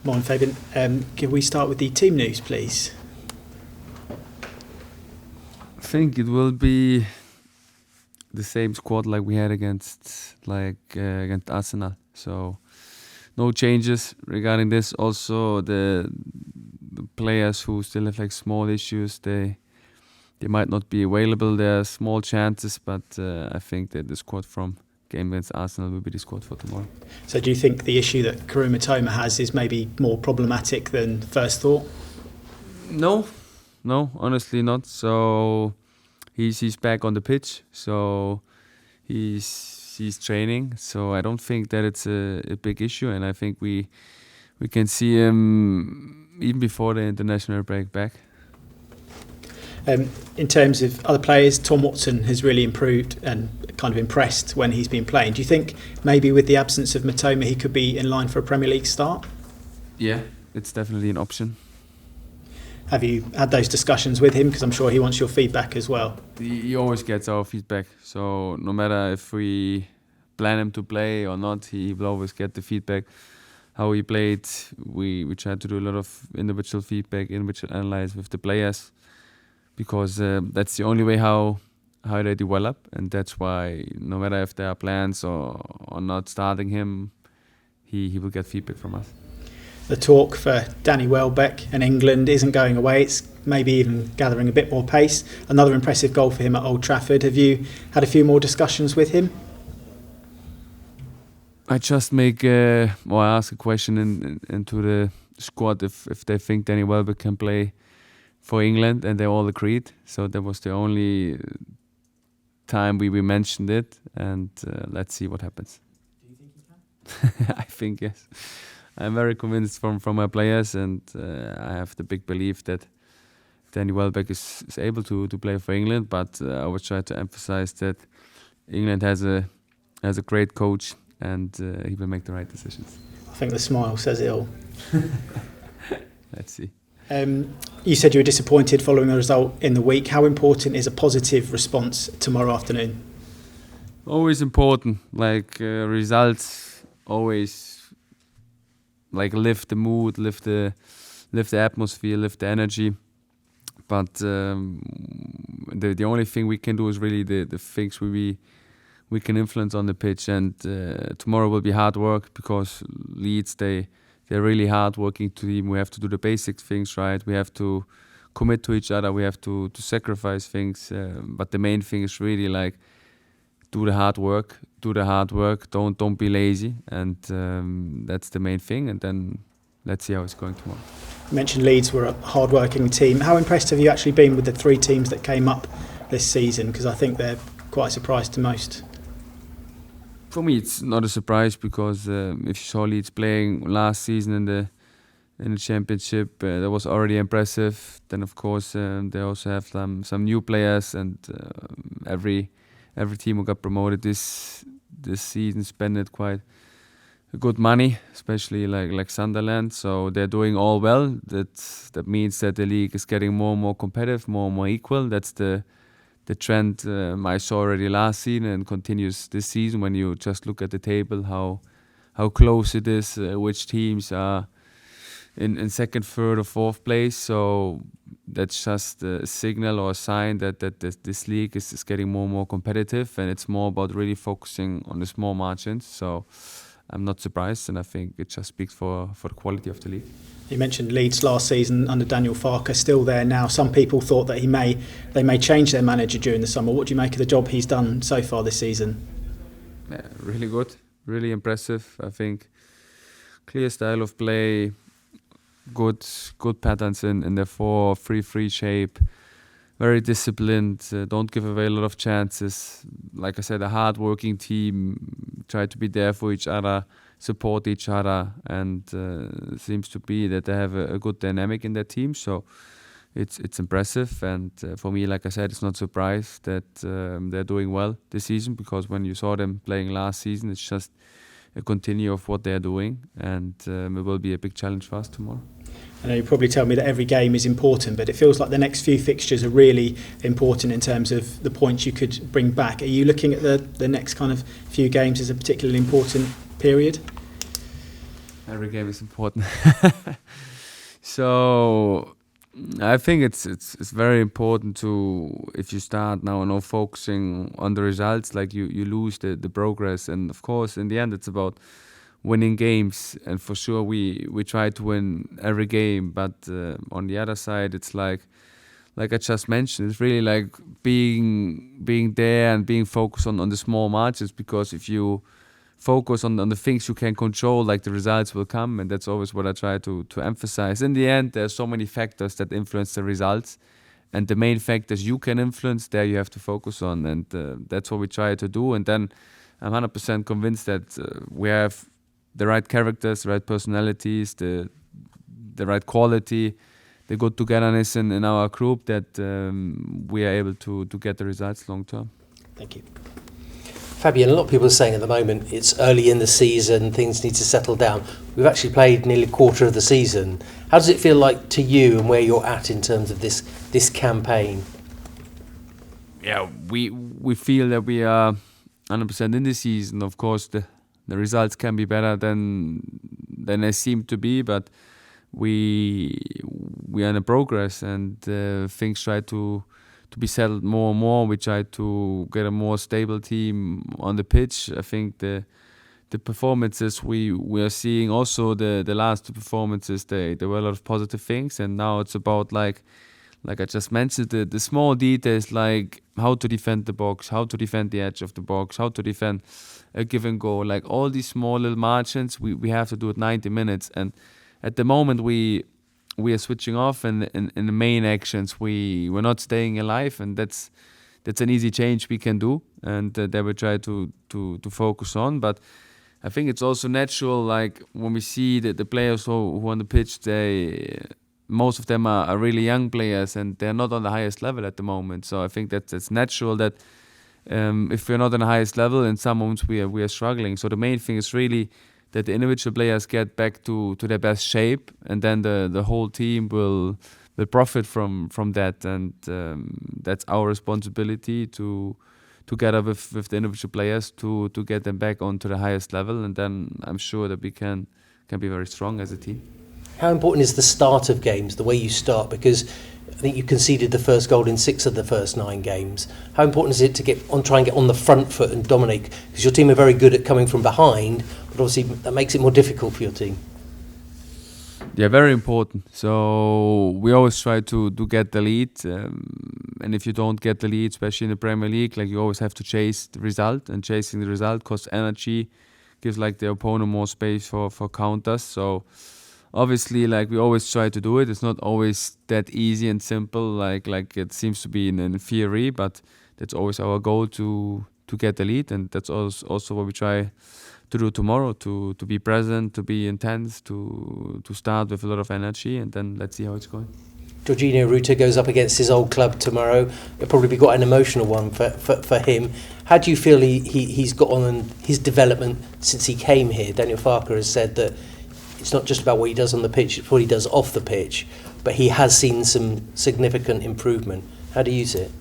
Morning, Fabian. Can we start with the team news, please? I think it will be the same squad like we had against Arsenal. So no changes regarding this. Also, the players who still have like small issues, they might not be available. There are small chances, but I think that the squad from game against Arsenal will be the squad for tomorrow. So do you think the issue that Mitoma has is maybe more problematic than first thought? No, honestly not. So he's back on the pitch, so he's training. So I don't think that it's a big issue, and I think we can see him even before the international break back. In terms of other players, Tom Watson has really improved and kind of impressed when he's been playing. Do you think maybe with the absence of Mitoma he could be in line for a Premier League start? Yeah, it's definitely an option. Have you had those discussions with him? Because I'm sure he wants your feedback as well. He always gets our feedback. So no matter if we plan him to play or not, he will always get the feedback. How he played, we try to do a lot of individual feedback, individual analysis with the players. Because that's the only way how they develop, and that's why no matter if there are plans or not starting him, he will get feedback from us. The talk for Danny Welbeck and England isn't going away. It's maybe even gathering a bit more pace. Another impressive goal for him at Old Trafford. Have you had a few more discussions with him? I just ask a question into the squad if they think Danny Welbeck can play for England, and they all agreed. So that was the only time we mentioned it, and let's see what happens. Do you think he can? I think yes. I'm very convinced from my players, and I have the big belief that Danny Welbeck is able to play for England. But I would try to emphasize that England has a great coach, and he will make the right decisions. I think the smile says it all. Let's see. You said you were disappointed following the result in the week. How important is a positive response tomorrow afternoon? Always important. Results always lift the mood, lift the atmosphere, lift the energy. But the only thing we can do is really the things we can influence on the pitch. And tomorrow will be hard work, because Leeds, they're really hard-working team. We have to do the basic things right. We have to commit to each other. We have to sacrifice things. But the main thing is really do the hard work. Don't be lazy. And that's the main thing. And then let's see how it's going tomorrow. You mentioned Leeds were a hard-working team. How impressed have you actually been with the three teams that came up this season? Because I think they're quite a surprise to most. For me, it's not a surprise, because if you saw Leeds playing last season in the Championship, that was already impressive. Then, of course, they also have some new players, and every team who got promoted this season spent quite good money, especially like Sunderland. So they're doing all well. That means that the league is getting more and more competitive, more and more equal. That's the trend I saw already last season and continues this season. When you just look at the table, how close it is, which teams are in second, third or fourth place. So that's just a signal or a sign that this league is getting more and more competitive, and it's more about really focusing on the small margins. So I'm not surprised, and I think it just speaks for the quality of the league. You mentioned Leeds last season under Daniel Farke, still there now. Some people thought that they may change their manager during the summer. What do you make of the job he's done so far this season? Yeah, really good, really impressive. I think clear style of play, good patterns in their 4-3-3 shape. Very disciplined, don't give away a lot of chances. Like I said, a hard-working team, try to be there for each other, support each other, and seems to be that they have a good dynamic in their team. So it's impressive, and for me, like I said, it's not a surprise that they're doing well this season, because when you saw them playing last season, it's just a continue of what they're doing, and it will be a big challenge for us tomorrow. I know you probably tell me that every game is important, but it feels like the next few fixtures are really important in terms of the points you could bring back. Are you looking at the next kind of few games as a particularly important period? Every game is important. So I think it's very important to, if you start now focusing on the results, like you lose the progress. And of course, in the end, it's about winning games. And for sure, we try to win every game. But on the other side, it's like I just mentioned, it's really like being there and being focused on the small marches. Because if you focus on the things you can control, like the results will come, and that's always what I try to emphasize. In the end, there's so many factors that influence the results, and the main factors you can influence, there you have to focus on, and that's what we try to do. And then I'm 100% convinced that we have the right characters, the right personalities, the right quality, the good togetherness in our group, that we are able to get the results long term. Thank you. Fabian, a lot of people are saying at the moment it's early in the season, things need to settle down. We've actually played nearly a quarter of the season. How does it feel like to you, and where you're at in terms of this campaign? Yeah, we feel that we are 100% in the season. Of course, the results can be better than they seem to be, but we are in a progress, and things try to be settled more and more. We try to get a more stable team on the pitch. I think the performances we are seeing, also the last two performances, there were a lot of positive things, and now it's about like I just mentioned, the small details, like how to defend the box, how to defend the edge of the box, how to defend a given goal, like all these small little margins we have to do it 90 minutes. And at the moment we are switching off, and in the main actions we're not staying alive, and that's an easy change we can do, and that we try to focus on. But I think it's also natural, like when we see that the players who on the pitch, most of them are really young players, and they're not on the highest level at the moment. So I think that's natural that if we're not on the highest level, in some moments we are struggling. So the main thing is really that the individual players get back to their best shape, and then the whole team will profit from that. And that's our responsibility to together with the individual players to get them back onto the highest level, and then I'm sure that we can be very strong as a team. How important is the start of games, the way you start? Because I think you conceded the first goal in 6 of the first 9 games. How important is it to try and get on the front foot and dominate? Because your team are very good at coming from behind, but obviously that makes it more difficult for your team. Yeah, very important. So we always try to get the lead, and if you don't get the lead, especially in the Premier League, like you always have to chase the result, and chasing the result costs energy, gives like the opponent more space for counters. So obviously, like we always try to do it. It's not always that easy and simple, like it seems to be in theory, but that's always our goal to get the lead, and that's also what we try to do tomorrow, to be present, to be intense, to start with a lot of energy, and then let's see how it's going. Georginio Ruta goes up against his old club tomorrow. It'll probably be quite an emotional one for him. How do you feel he's got on his development since he came here? Daniel Farke has said that it's not just about what he does on the pitch, it's what he does off the pitch, but he has seen some significant improvement. How do you see it?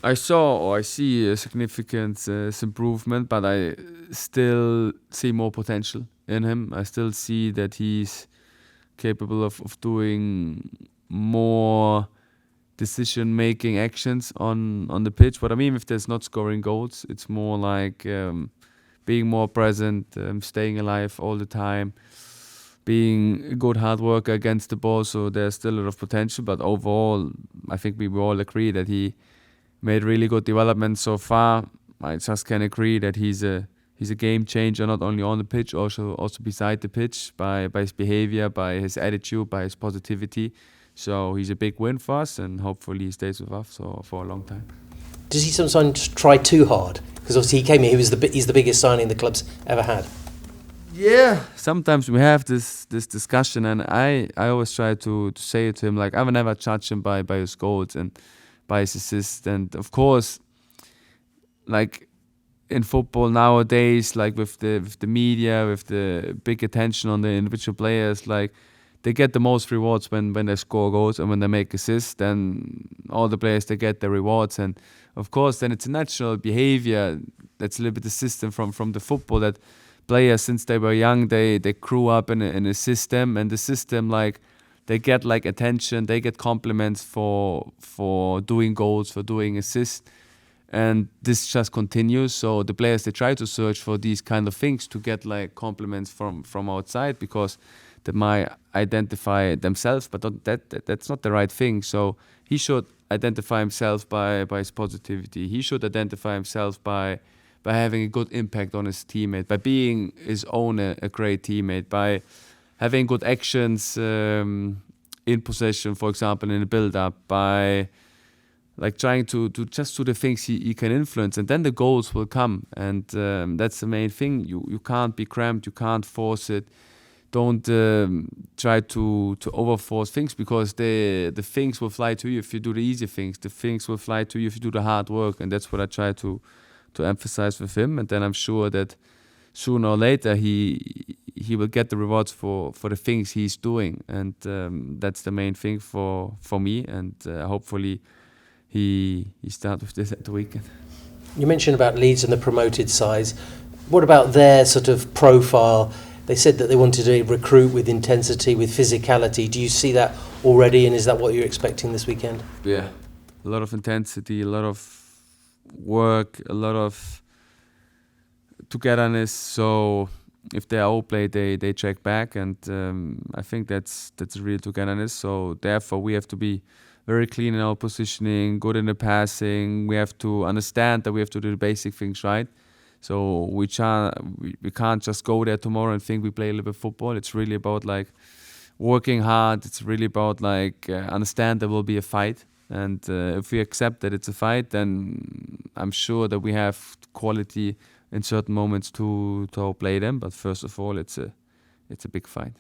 I see a significant improvement, but I still see more potential in him. I still see that he's capable of doing more decision-making actions on the pitch. What I mean, if there's not scoring goals, it's more like being more present, staying alive all the time, being a good hard worker against the ball. So there's still a lot of potential, but overall, I think we all agree that he made really good development so far. I just can agree that he's a game changer, not only on the pitch, also beside the pitch, by his behavior, by his attitude, by his positivity. So he's a big win for us, and hopefully he stays with us for a long time. Does he sometimes try too hard? Because obviously he came here, he's the biggest signing the club's ever had. Yeah, sometimes we have this discussion, and I always try to say to him, like, I will never judge him by his goals and by his assists. And of course, like in football nowadays, like with the media, with the big attention on the individual players, like they get the most rewards when they score goals and when they make assists. Then all the players, they get their rewards, and of course then it's a natural behavior. That's a little bit the system from the football, that players since they were young. They grew up in a system, and the system, like, they get like attention, they get compliments for doing goals, for doing assists, and this just continues. So the players, they try to search for these kind of things to get like compliments from outside, because they might identify themselves, but that's not the right thing. So he should identify himself by his positivity. He should identify himself by having a good impact on his teammate, by being his own a great teammate, by having good actions in possession, for example, in the build-up, by like trying to just do the things he can influence, and then the goals will come. And that's the main thing. You can't be cramped, you can't force it. Don't try to overforce things, because the things will fly to you if you do the easy things. The things will fly to you if you do the hard work, and that's what I try to emphasize with him. And then I'm sure that sooner or later he will get the rewards for the things he's doing, and that's the main thing for me. And hopefully he starts with this at the weekend. You mentioned about Leeds and the promoted sides. What about their sort of profile? They said that they wanted to recruit with intensity, with physicality. Do you see that already, and is that what you're expecting this weekend? Yeah, a lot of intensity, a lot of work, a lot of togetherness. So if they outplay, they check back, and I think that's real togetherness. So therefore, we have to be very clean in our positioning, good in the passing. We have to understand that we have to do the basic things right. So we can't just go there tomorrow and think we play a little bit of football. It's really about like working hard. It's really about like understand there will be a fight. And if we accept that it's a fight, then I'm sure that we have quality in certain moments to outplay them. But first of all, it's a big fight.